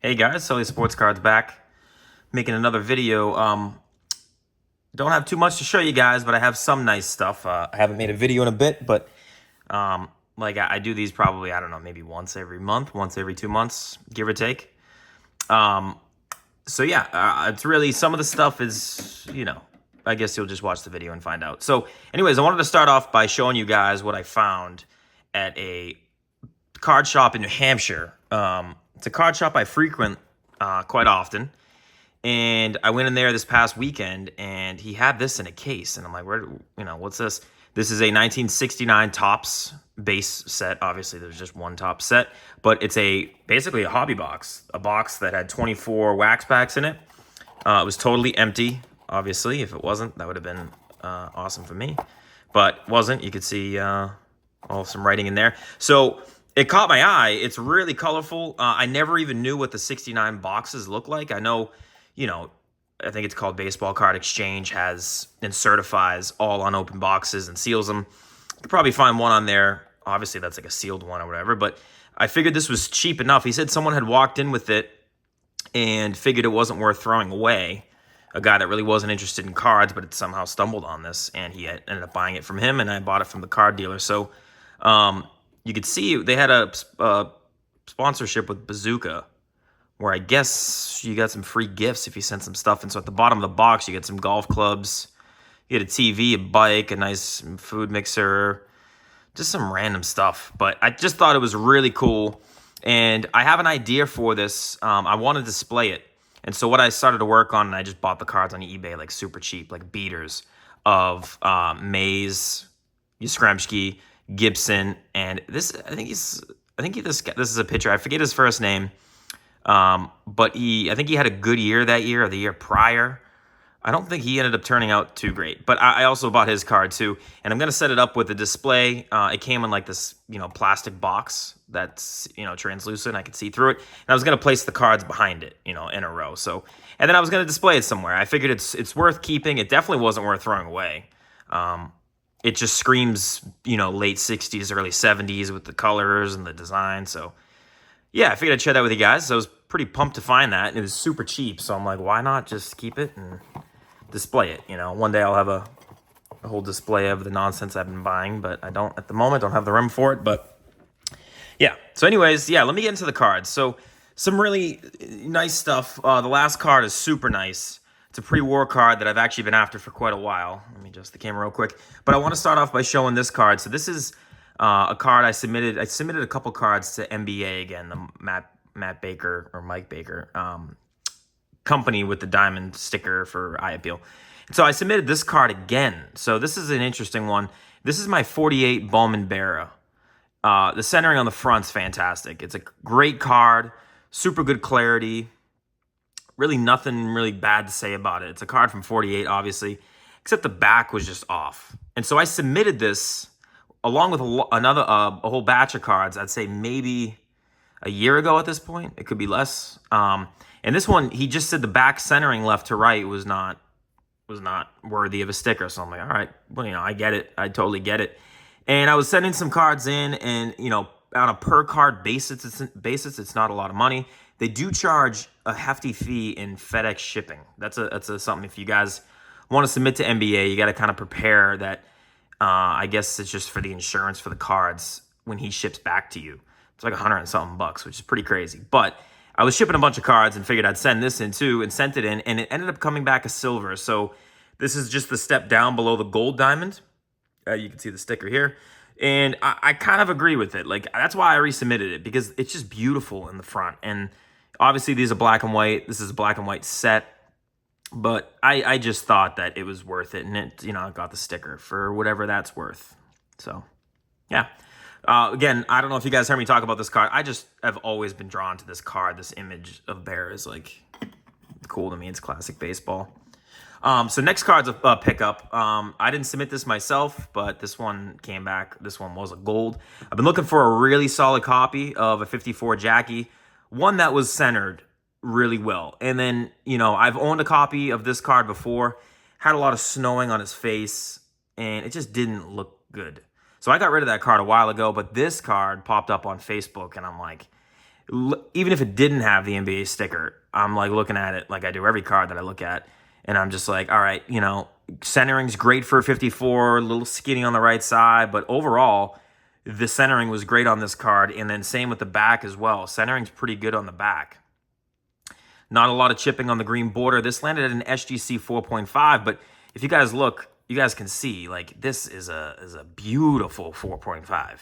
Hey guys, Sully Sports Cards back, making another video. Don't have too much to show you guys, but I have some nice stuff. I haven't made a video in a bit, but I do these probably, I don't know, maybe once every month, once every 2 months, give or take. So yeah, it's really, some of the stuff is, I guess you'll just watch the video and find out. So anyways, I wanted to start off by showing you guys what I found at a card shop in New Hampshire. It's a card shop I frequent quite often. And I went in there this past weekend, and he had this in a case. And I'm like, what's this? This is a 1969 Topps base set. Obviously, there's just one Topps set. But it's basically a hobby box. A box that had 24 wax packs in it. It was totally empty, obviously. If it wasn't, that would have been awesome for me. But wasn't. You could see some writing in there. So it caught my eye. It's really colorful. I never even knew what the 69 boxes look like. I know, I think it's called Baseball Card Exchange, has and certifies all unopened boxes and seals them. You could probably find one on there. Obviously, that's like a sealed one or whatever. But I figured this was cheap enough. He said someone had walked in with it and figured it wasn't worth throwing away. A guy that really wasn't interested in cards, but had somehow stumbled on this, and he ended up buying it from him, and I bought it from the card dealer. So you could see they had a sponsorship with Bazooka, where I guess you got some free gifts if you sent some stuff. And so at the bottom of the box, you get some golf clubs, you get a TV, a bike, a nice food mixer, just some random stuff. But I just thought it was really cool. And I have an idea for this. I want to display it. And so what I started to work on, and I just bought the cards on eBay, like super cheap, like beaters of Mays, Yastrzemski, Gibson, and this. I think this is a pitcher. I forget his first name. But I think he had a good year that year or the year prior. I don't think he ended up turning out too great, but I also bought his card too, and I'm going to set it up with a display. It came in like this, plastic box that's, translucent. I could see through it, and I was going to place the cards behind it, in a row. So, and then I was going to display it somewhere. I figured it's worth keeping. It definitely wasn't worth throwing away. It just screams, late 60s, early 70s with the colors and the design. So yeah, I figured I'd share that with you guys. So I was pretty pumped to find that, and it was super cheap. So I'm like, why not just keep it and display it? One day I'll have a whole display of the nonsense I've been buying, but I don't at the moment. Don't have the room for it. But yeah. So anyways, yeah, let me get into the cards. So some really nice stuff. The last card is super nice. It's a pre-war card that I've actually been after for quite a while. Let me adjust the camera real quick. But I want to start off by showing this card. So this is a card I submitted. I submitted a couple cards to NBA again, the Matt Baker or Mike Baker company with the diamond sticker for eye appeal. So I submitted this card again. So this is an interesting one. This is my 48 Bowman Barra. The centering on the front's fantastic. It's a great card, super good clarity. Really nothing really bad to say about it. It's a card from 48, obviously, except the back was just off. And so I submitted this along with a whole batch of cards. I'd say maybe a year ago at this point. It could be less. And this one, he just said the back centering left to right was not worthy of a sticker. So I'm like, all right, well, I get it. I totally get it. And I was sending some cards in, and on a per card basis, it's not a lot of money. They do charge a hefty fee in FedEx shipping. That's something. If you guys want to submit to NBA, you got to kind of prepare that. I guess it's just for the insurance for the cards when he ships back to you. It's like $100 and something bucks, which is pretty crazy. But I was shipping a bunch of cards and figured I'd send this in too, and sent it in, and it ended up coming back a silver. So this is just the step down below the gold diamond. You can see the sticker here. And I kind of agree with it. Like, that's why I resubmitted it, because it's just beautiful in the front. And obviously these are black and white. This is a black and white set. But I just thought that it was worth it. And it, I got the sticker for whatever that's worth. So, yeah. Again, I don't know if you guys heard me talk about this card. I just have always been drawn to this card. This image of Bear is like cool to me. It's classic baseball. So next card's a pickup. I didn't submit this myself, but this one came back. This one was a gold. I've been looking for a really solid copy of a 54 Jackie, one that was centered really well. And then, I've owned a copy of this card before, had a lot of snowing on his face, and it just didn't look good. So I got rid of that card a while ago, but this card popped up on Facebook, and I'm like, Even if it didn't have the NBA sticker, I'm like looking at it like I do every card that I look at, and I'm just like, all right, centering's great for 54, a little skinny on the right side, but overall, the centering was great on this card, and then same with the back as well. Centering's pretty good on the back. Not a lot of chipping on the green border. This landed at an SGC 4.5, but if you guys look, you guys can see, like, this is a beautiful 4.5.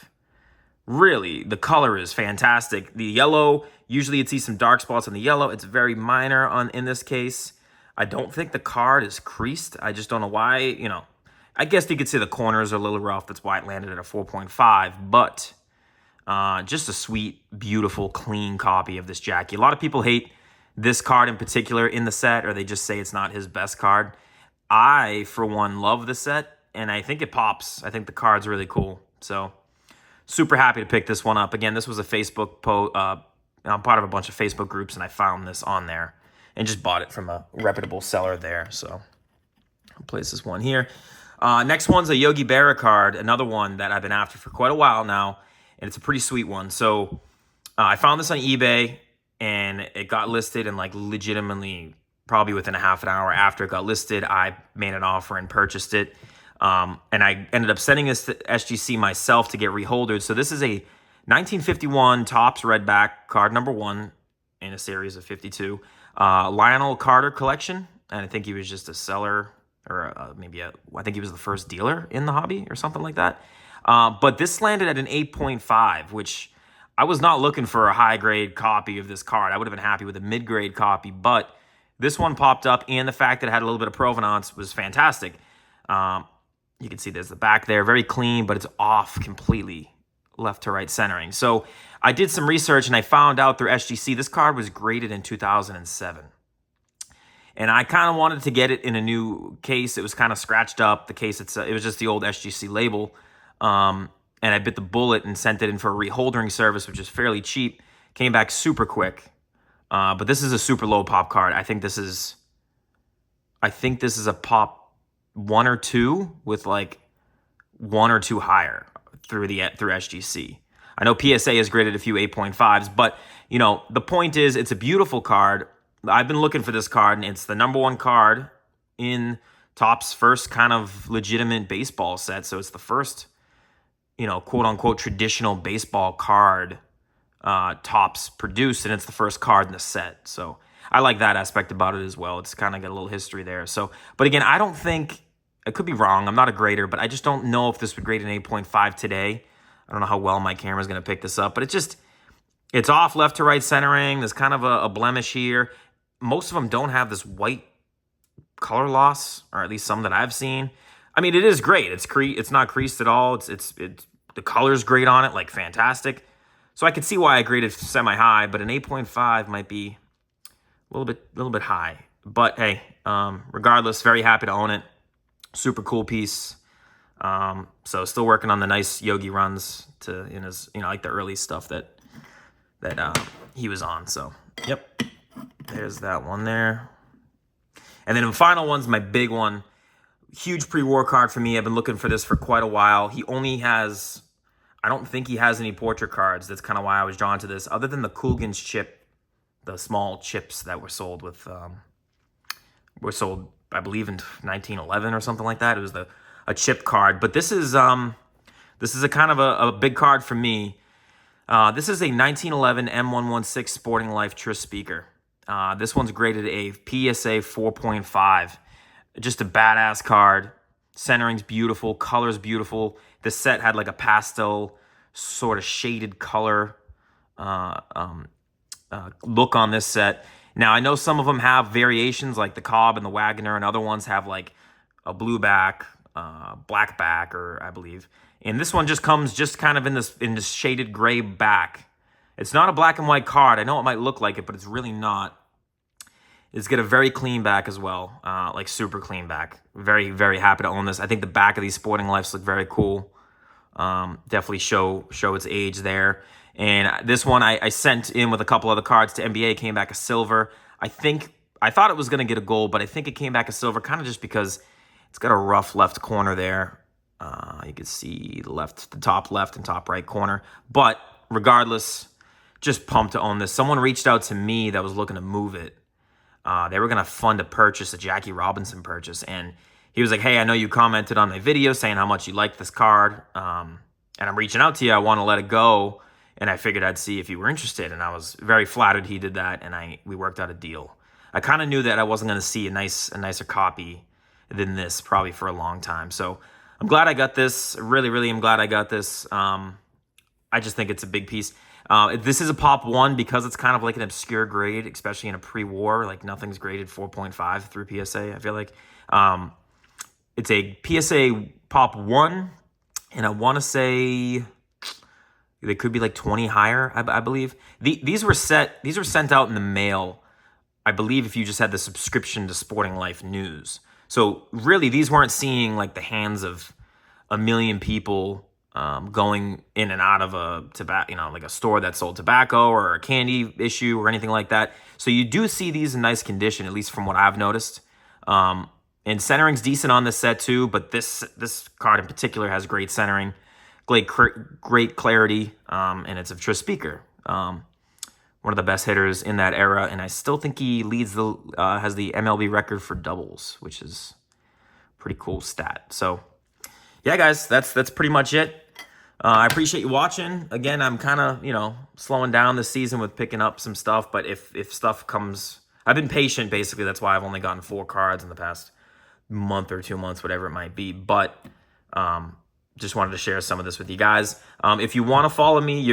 Really, the color is fantastic. The yellow, usually you'd see some dark spots on the yellow. It's very minor in this case. I don't think the card is creased. I just don't know why, I guess you could say the corners are a little rough. That's why it landed at a 4.5, but just a sweet, beautiful, clean copy of this Jackie. A lot of people hate this card in particular in the set, or they just say it's not his best card. I, for one, love the set, and I think it pops. I think the card's really cool. So super happy to pick this one up. Again, this was a Facebook post. I'm part of a bunch of Facebook groups, and I found this on there and just bought it from a reputable seller there. So I'll place this one here. Next one's a Yogi Berra card, another one that I've been after for quite a while now, and it's a pretty sweet one. So I found this on eBay, and it got listed, and like legitimately probably within a half an hour after it got listed, I made an offer and purchased it. And I ended up sending this to SGC myself to get reholdered. So this is a 1951 Topps Redback card number 1 in a series of 52. Lionel Carter collection, and I think he was just a seller, or I think he was the first dealer in the hobby or something like that. But this landed at an 8.5, which I was not looking for a high-grade copy of this card. I would have been happy with a mid-grade copy, but this one popped up, and the fact that it had a little bit of provenance was fantastic. You can see there's the back there, very clean, but it's off completely, left to right centering. So I did some research, and I found out through SGC this card was graded in 2007. And I kind of wanted to get it in a new case. It was kind of scratched up. The case, it was just the old SGC label. And I bit the bullet and sent it in for a reholdering service, which is fairly cheap. Came back super quick. But this is a super low pop card. I think this is a pop 1 or 2 with like 1 or 2 higher through SGC. I know PSA has graded a few 8.5s, but the point is it's a beautiful card. I've been looking for this card, and it's the number 1 card in Topps' first kind of legitimate baseball set. So it's the first, quote unquote traditional baseball card Topps produced, and it's the first card in the set. So I like that aspect about it as well. It's kind of got a little history there. So, but again, I don't think, I could be wrong, I'm not a grader, but I just don't know if this would grade an 8.5 today. I don't know how well my camera's going to pick this up, but it's off left to right centering. There's kind of a blemish here. Most of them don't have this white color loss, or at least some that I've seen. I mean, it is great. It's not creased at all. It's the color's great on it, like fantastic. So I could see why I graded semi-high, but an 8.5 might be a little bit high. But hey, regardless, very happy to own it. Super cool piece. So still working on the nice Yogi runs in his, like the early stuff that he was on. So yep, there's that one there. And then the final one's my big one. Huge pre-war card for me. I've been looking for this for quite a while. He only has, I don't think he has any portrait cards. That's kind of why I was drawn to this, other than the Coogan's chip, the small chips that were sold I believe in 1911 or something like that. It was a chip card, but this is a kind of a big card for me. This is a 1911 M116 Sporting Life Tris speaker. This one's graded a PSA 4.5. Just a badass card. Centering's beautiful, color's beautiful. The set had like a pastel sort of shaded color look on this set. Now, I know some of them have variations like the Cobb and the Wagoner, and other ones have like a blue back, black back, or I believe. And this one just comes just kind of in this shaded gray back. It's not a black and white card. I know it might look like it, but it's really not. It's got a very clean back as well, like super clean back. Very, very happy to own this. I think the back of these Sporting Lifes look very cool. Definitely show its age there. And this one I sent in with a couple other cards to NBA. Came back a silver. I thought it was going to get a gold, but I think it came back a silver kind of just because it's got a rough left corner there. You can see the top left and top right corner. But regardless, just pumped to own this. Someone reached out to me that was looking to move it. They were going to fund a purchase, a Jackie Robinson purchase. And he was like, hey, I know you commented on my video saying how much you liked this card. And I'm reaching out to you. I want to let it go. And I figured I'd see if you were interested. And I was very flattered he did that. And we worked out a deal. I kind of knew that I wasn't going to see a nicer copy than this probably for a long time. So I'm glad I got this. Really, really am glad I got this. I just think it's a big piece. This is a Pop 1 because it's kind of like an obscure grade, especially in a pre-war. Like nothing's graded 4.5 through PSA, I feel like. It's a PSA Pop 1, and I want to say they could be like 20 higher, I believe. These were sent out in the mail, I believe, if you just had the subscription to Sporting Life News. So really, these weren't seeing like the hands of a million people going in and out of a tobacco, like a store that sold tobacco or a candy issue or anything like that. So you do see these in nice condition, at least from what I've noticed. And centering's decent on this set too, but this card in particular has great centering, great clarity, and it's a Tris Speaker. One of the best hitters in that era, and I still think he has the MLB record for doubles, which is a pretty cool stat. So yeah, guys, that's pretty much it. I appreciate you watching. Again, I'm kind of, slowing down this season with picking up some stuff, but if stuff comes, I've been patient, basically. That's why I've only gotten 4 cards in the past month or 2 months, whatever it might be. But just wanted to share some of this with you guys. If you want to follow me,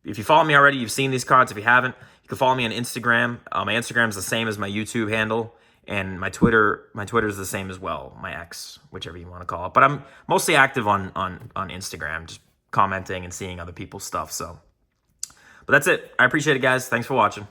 if you follow me already, you've seen these cards. If you haven't, you can follow me on Instagram. My Instagram is the same as my YouTube handle. And my Twitter is the same as well. My X, whichever you want to call it. But I'm mostly active on Instagram, just commenting and seeing other people's stuff. So, but that's it. I appreciate it, guys. Thanks for watching.